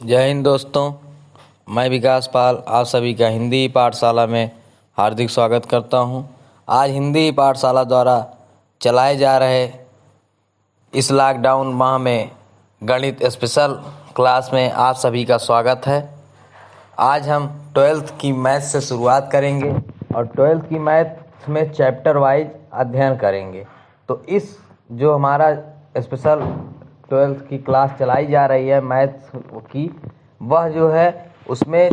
जय हिंद दोस्तों। मैं विकास पाल आप सभी का हिंदी पाठशाला में हार्दिक स्वागत करता हूं। आज हिंदी पाठशाला द्वारा चलाए जा रहे इस लॉकडाउन माह में गणित स्पेशल क्लास में आप सभी का स्वागत है। आज हम 12th की मैथ से शुरुआत करेंगे और 12th की मैथ में चैप्टर वाइज अध्ययन करेंगे। तो इस जो हमारा स्पेशल 12th की क्लास चलाई जा रही है मैथ की, वह जो है उसमें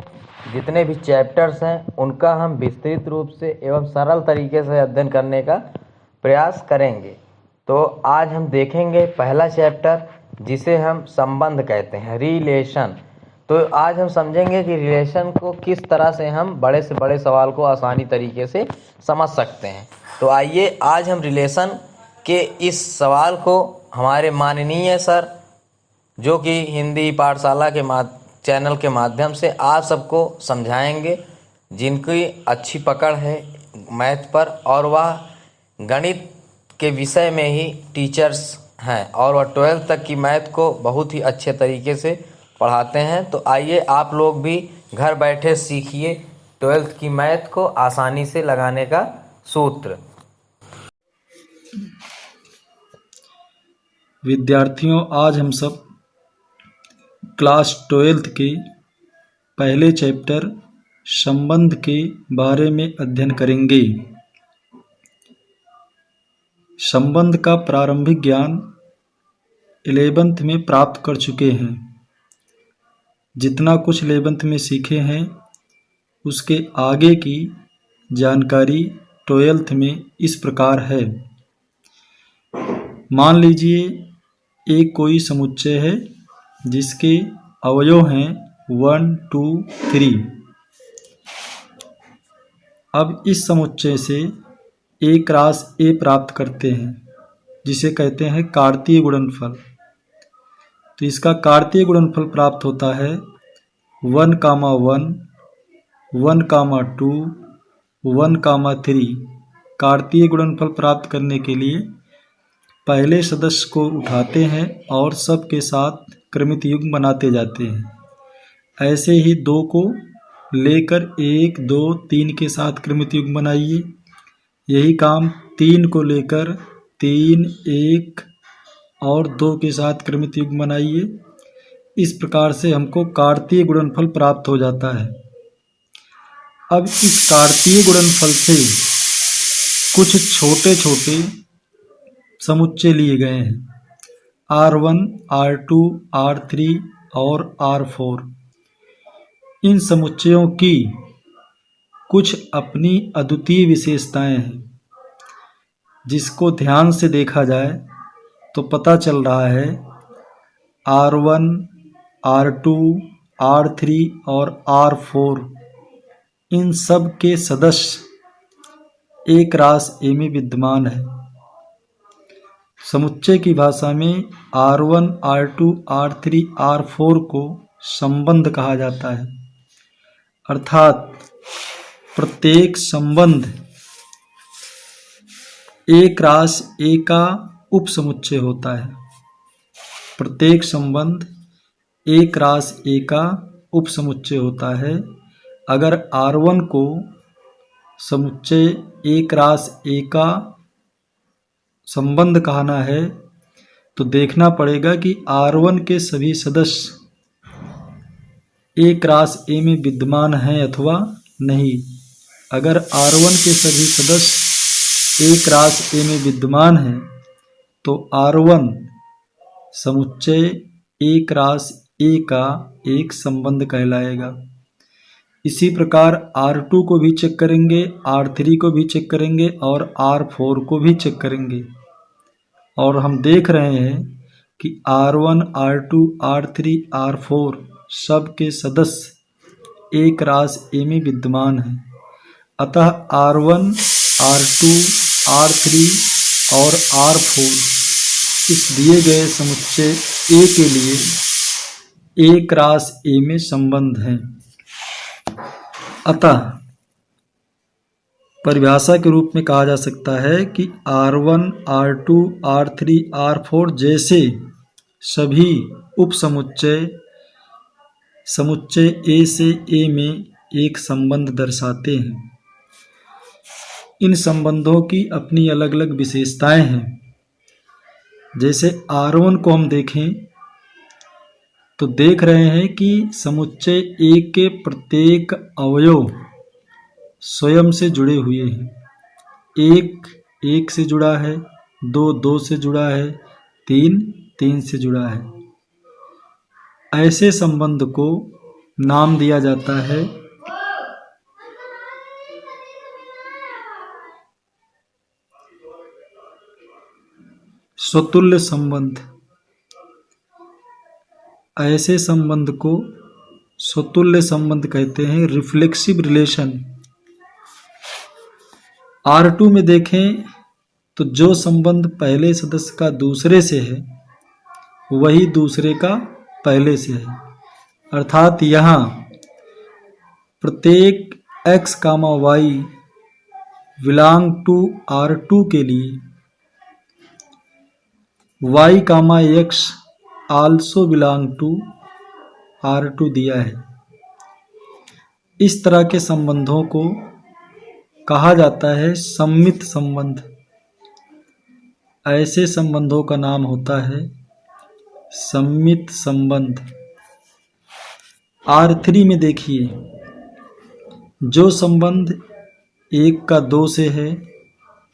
जितने भी चैप्टर्स हैं उनका हम विस्तृत रूप से एवं सरल तरीके से अध्ययन करने का प्रयास करेंगे। तो आज हम देखेंगे पहला चैप्टर जिसे हम संबंध कहते हैं, रिलेशन। तो आज हम समझेंगे कि रिलेशन को किस तरह से हम बड़े से बड़े सवाल को आसानी तरीके से समझ सकते हैं। तो आइए आज हम रिलेशन के इस सवाल को हमारे माननीय सर, जो कि हिंदी पाठशाला के चैनल के माध्यम से आप सबको समझाएंगे, जिनकी अच्छी पकड़ है मैथ पर और वह गणित के विषय में ही टीचर्स हैं और वह 12th तक की मैथ को बहुत ही अच्छे तरीके से पढ़ाते हैं। तो आइए आप लोग भी घर बैठे सीखिए 12th की मैथ को आसानी से लगाने का सूत्र। विद्यार्थियों, आज हम सब क्लास 12th के पहले चैप्टर संबंध के बारे में अध्ययन करेंगे। संबंध का प्रारंभिक ज्ञान 11th में प्राप्त कर चुके हैं। जितना कुछ 11th में सीखे हैं उसके आगे की जानकारी 12th में इस प्रकार है। मान लीजिए एक कोई समुच्चय है जिसके अवयव हैं 1, 2, 3। अब इस समुच्चय से ए क्रॉस ए प्राप्त करते हैं जिसे कहते हैं कार्तीय गुणनफल। तो इसका कार्तीय गुणनफल प्राप्त होता है 1, 1, 1, 2, 1, 3। कार्तीय गुणनफल प्राप्त करने के लिए पहले सदस्य को उठाते हैं और सब के साथ क्रमित युग्म बनाते जाते हैं। ऐसे ही 2 को लेकर 1, 2, 3 के साथ क्रमित युग्म बनाइए। यही काम 3 को लेकर 3, 1 और 2 के साथ क्रमित युग्म बनाइए। इस प्रकार से हमको कार्तीय गुणनफल प्राप्त हो जाता है। अब इस कार्तीय गुणनफल से कुछ छोटे छोटे समुच्चय लिए गए हैं, R1, R2, R3 और R4। इन समुच्चयों की कुछ अपनी अद्वितीय विशेषताएं हैं, जिसको ध्यान से देखा जाए तो पता चल रहा है R1, R2, R3 और R4 इन सब के सदस्य ए क्रॉस ए में विद्यमान है। समुच्चय की भाषा में R1, R2, R3, R4 को संबंध कहा जाता है। अर्थात प्रत्येक संबंध ए क्रॉस ए का उपसमुच्चय होता है। प्रत्येक संबंध ए क्रॉस ए का उपसमुच्चय होता है। अगर R1 को समुच्चय ए क्रॉस ए का संबंध कहना है तो देखना पड़ेगा कि R1 के सभी सदस्य ए क्रॉस ए में विद्यमान हैं अथवा नहीं। अगर R1 के सभी सदस्य ए क्रॉस ए में विद्यमान हैं तो R1 समुच्चय ए क्रॉस ए का एक संबंध कहलाएगा। इसी प्रकार R2 को भी चेक करेंगे, R3 को भी चेक करेंगे और R4 को भी चेक करेंगे। और हम देख रहे हैं कि R1, R2, R3, R4 सब के सदस्य ए क्रॉस ए में विद्यमान हैं। अतः R1, R2, R3 और R4 इस दिए गए समुच्चय ए के लिए ए क्रॉस ए में संबंध हैं। अतः परिभाषा के रूप में कहा जा सकता है कि R1, R2, R3, R4 जैसे सभी उपसमुच्चय समुच्चय ए से ए में एक संबंध दर्शाते हैं। इन संबंधों की अपनी अलग अलग विशेषताएं हैं। जैसे R1 को हम देखें तो देख रहे हैं कि समुच्चय ए के प्रत्येक अवयव स्वयं से जुड़े हुए हैं। एक एक से जुड़ा है, दो दो से जुड़ा है, तीन तीन से जुड़ा है। ऐसे संबंध को नाम दिया जाता है स्वतुल्य संबंध। ऐसे संबंध को स्वतुल्य संबंध कहते हैं, रिफ्लेक्सिव रिलेशन। R2 में देखें तो जो संबंध पहले सदस्य का दूसरे से है वही दूसरे का पहले से है। अर्थात यहाँ प्रत्येक x, y belong to R2 के लिए y, x also belong to R2 दिया है। इस तरह के संबंधों को कहा जाता है सम्मित संबंध। ऐसे संबंधों का नाम होता है सम्मित संबंध। R3 में देखिए, जो संबंध 1 का 2 से है,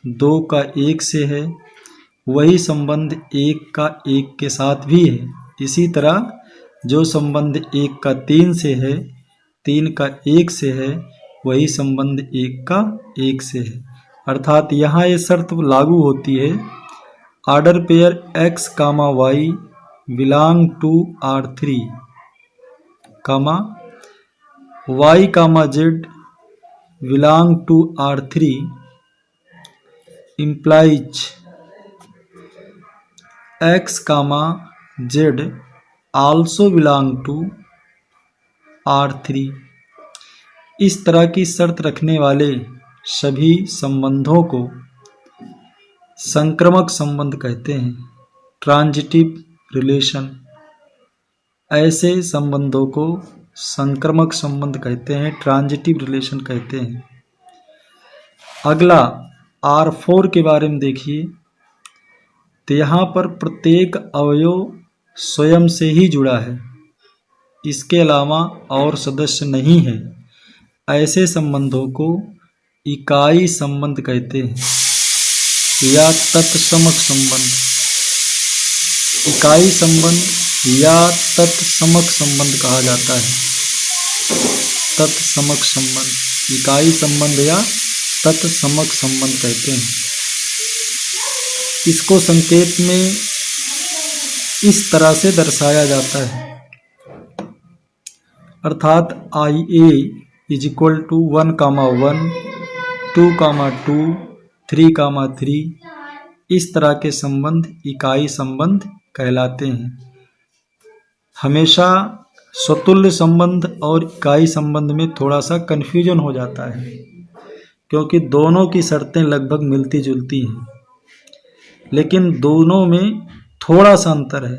2 का 1 से है, वही संबंध 1 का 1 के साथ भी है। इसी तरह जो संबंध 1 का 3 से है, 3 का 1 से है, वही संबंध 1 का 1 से है। अर्थात यहाँ ये शर्त लागू होती है, order pair x, y belong to R3, y, z belong to R3 implies x, z also belong to R3। इस तरह की शर्त रखने वाले सभी संबंधों को संक्रामक संबंध कहते हैं, ट्रांजिटिव रिलेशन। ऐसे संबंधों को संक्रामक संबंध कहते हैं, ट्रांजिटिव रिलेशन कहते हैं। अगला R4 के बारे में देखिए, तो यहाँ पर प्रत्येक अवयव स्वयं से ही जुड़ा है, इसके अलावा और सदस्य नहीं है। ऐसे संबंधों को इकाई संबंध कहते हैं या तत्समक संबंध। इकाई संबंध या तत्समक संबंध कहा जाता है। तत्समक संबंध, इकाई संबंध या तत्समक संबंध कहते हैं। इसको संकेत में इस तरह से दर्शाया जाता है, अर्थात IA = 1, 1, 2, 2, 3, 3। इस तरह के संबंध इकाई संबंध कहलाते हैं। हमेशा स्वतुल्य संबंध और इकाई संबंध में थोड़ा सा कन्फ्यूजन हो जाता है, क्योंकि दोनों की शर्तें लगभग मिलती जुलती हैं, लेकिन दोनों में थोड़ा सा अंतर है।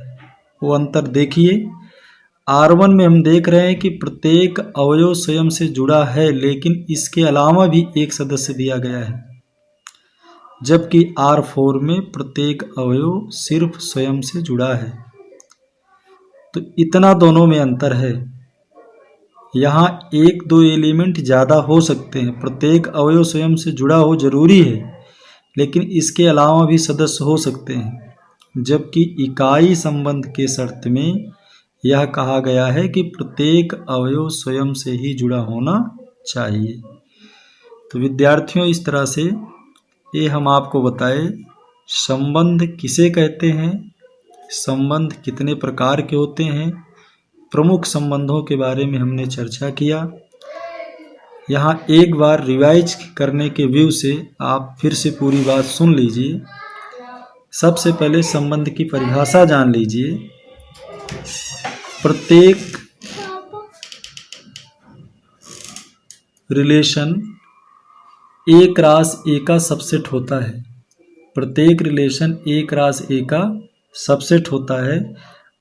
वो अंतर देखिए, R1 में हम देख रहे हैं कि प्रत्येक अवयव स्वयं से जुड़ा है, लेकिन इसके अलावा भी एक सदस्य दिया गया है, जबकि R4 में प्रत्येक अवयव सिर्फ स्वयं से जुड़ा है। तो इतना दोनों में अंतर है। यहाँ 1-2 एलिमेंट ज़्यादा हो सकते हैं। प्रत्येक अवयव स्वयं से जुड़ा हो जरूरी है, लेकिन इसके अलावा भी सदस्य हो सकते हैं, जबकि इकाई संबंध के शर्त में यह कहा गया है कि प्रत्येक अवयव स्वयं से ही जुड़ा होना चाहिए। तो विद्यार्थियों, इस तरह से ये हम आपको बताए संबंध किसे कहते हैं, संबंध कितने प्रकार के होते हैं, प्रमुख संबंधों के बारे में हमने चर्चा किया। यहाँ एक बार रिवाइज करने के व्यू से आप फिर से पूरी बात सुन लीजिए। सबसे पहले संबंध की परिभाषा जान लीजिए। प्रत्येक रिलेशन A क्रॉस A का सबसेट होता है। प्रत्येक रिलेशन A क्रॉस A का सबसेट होता है,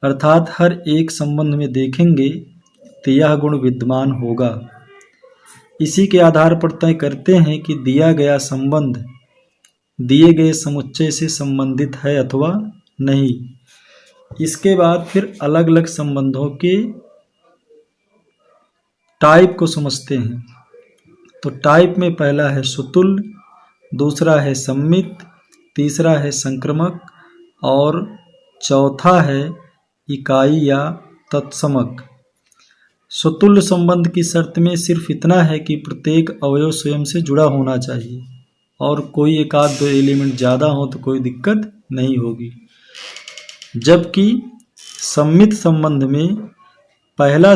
अर्थात हर एक संबंध में देखेंगे तो तो यह गुण विद्यमान होगा। इसी के आधार पर तय करते हैं कि दिया गया संबंध दिए गए समुच्चय से संबंधित है अथवा नहीं। इसके बाद फिर अलग अलग संबंधों के टाइप को समझते हैं। तो टाइप में पहला है सुतुल्य, दूसरा है सम्मित, तीसरा है संक्रमक और चौथा है इकाई या तत्समक। सुतुल्य संबंध की शर्त में सिर्फ इतना है कि प्रत्येक अवयव स्वयं से जुड़ा होना चाहिए और कोई एक आध दो एलिमेंट ज़्यादा हो तो कोई दिक्कत नहीं होगी। जबकि सम्मित संबंध में पहला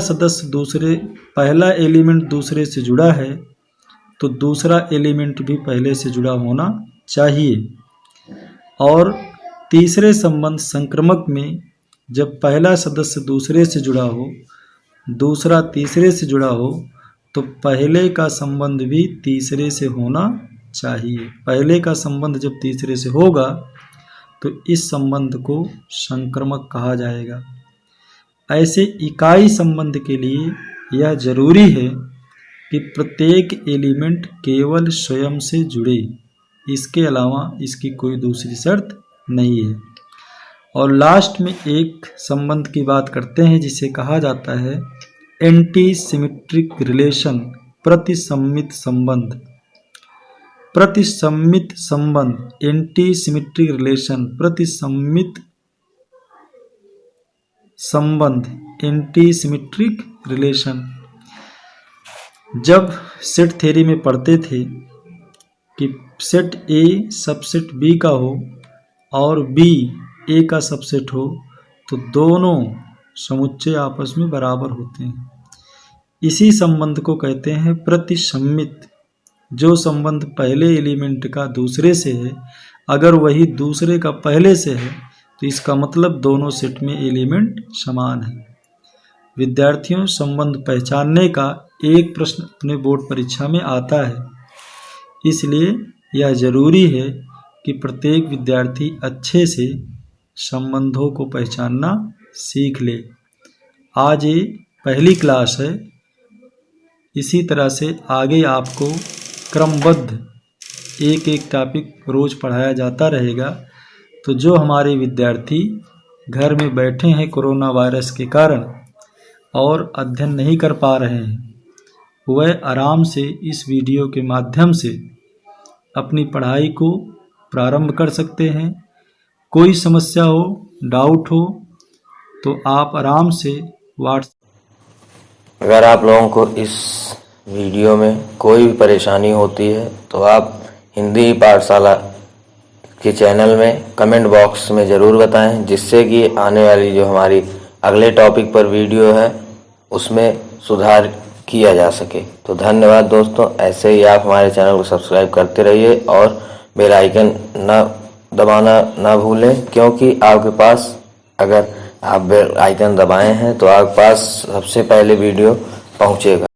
एलिमेंट दूसरे से जुड़ा है तो दूसरा एलिमेंट भी पहले से जुड़ा होना चाहिए। और तीसरे संबंध संक्रमक में जब पहला सदस्य दूसरे से जुड़ा हो, दूसरा तीसरे से जुड़ा हो, तो पहले का संबंध भी तीसरे से होना चाहिए। पहले का संबंध जब तीसरे से होगा तो इस संबंध को संक्रमक कहा जाएगा। ऐसे इकाई संबंध के लिए यह जरूरी है कि प्रत्येक एलिमेंट केवल स्वयं से जुड़े, इसके अलावा इसकी कोई दूसरी शर्त नहीं है। और लास्ट में एक संबंध की बात करते हैं जिसे कहा जाता है एंटी सिमेट्रिक रिलेशन, प्रतिसम्मित संबंध। प्रतिसम्मित संबंध, एंटी सिमेट्रिक रिलेशन, प्रतिसम्मित संबंध, एंटी सिमेट्रिक रिलेशन। जब सेट थ्योरी में पढ़ते थे कि सेट ए सबसेट बी का हो और बी ए का सबसेट हो तो दोनों समुच्चय आपस में बराबर होते हैं। इसी संबंध को कहते हैं प्रतिसम्मित। जो संबंध पहले एलिमेंट का दूसरे से है, अगर वही दूसरे का पहले से है तो इसका मतलब दोनों सेट में एलिमेंट समान है। विद्यार्थियों, संबंध पहचानने का एक प्रश्न अपने बोर्ड परीक्षा में आता है, इसलिए यह जरूरी है कि प्रत्येक विद्यार्थी अच्छे से संबंधों को पहचानना सीख ले। आज ये पहली क्लास है, इसी तरह से आगे आपको क्रमबद्ध एक एक टॉपिक रोज पढ़ाया जाता रहेगा। तो जो हमारे विद्यार्थी घर में बैठे हैं कोरोना वायरस के कारण और अध्ययन नहीं कर पा रहे हैं, वह आराम से इस वीडियो के माध्यम से अपनी पढ़ाई को प्रारंभ कर सकते हैं। कोई समस्या हो, डाउट हो तो आप आराम से अगर आप लोगों को इस वीडियो में कोई भी परेशानी होती है तो आप हिंदी पाठशाला के चैनल में कमेंट बॉक्स में ज़रूर बताएं, जिससे कि आने वाली जो हमारी अगले टॉपिक पर वीडियो है उसमें सुधार किया जा सके। तो धन्यवाद दोस्तों, ऐसे ही आप हमारे चैनल को सब्सक्राइब करते रहिए और बेल आइकन दबाना ना भूलें, क्योंकि आपके पास अगर आप बेल आइकन दबाए हैं तो आपके पास सबसे पहले वीडियो पहुंचेगा।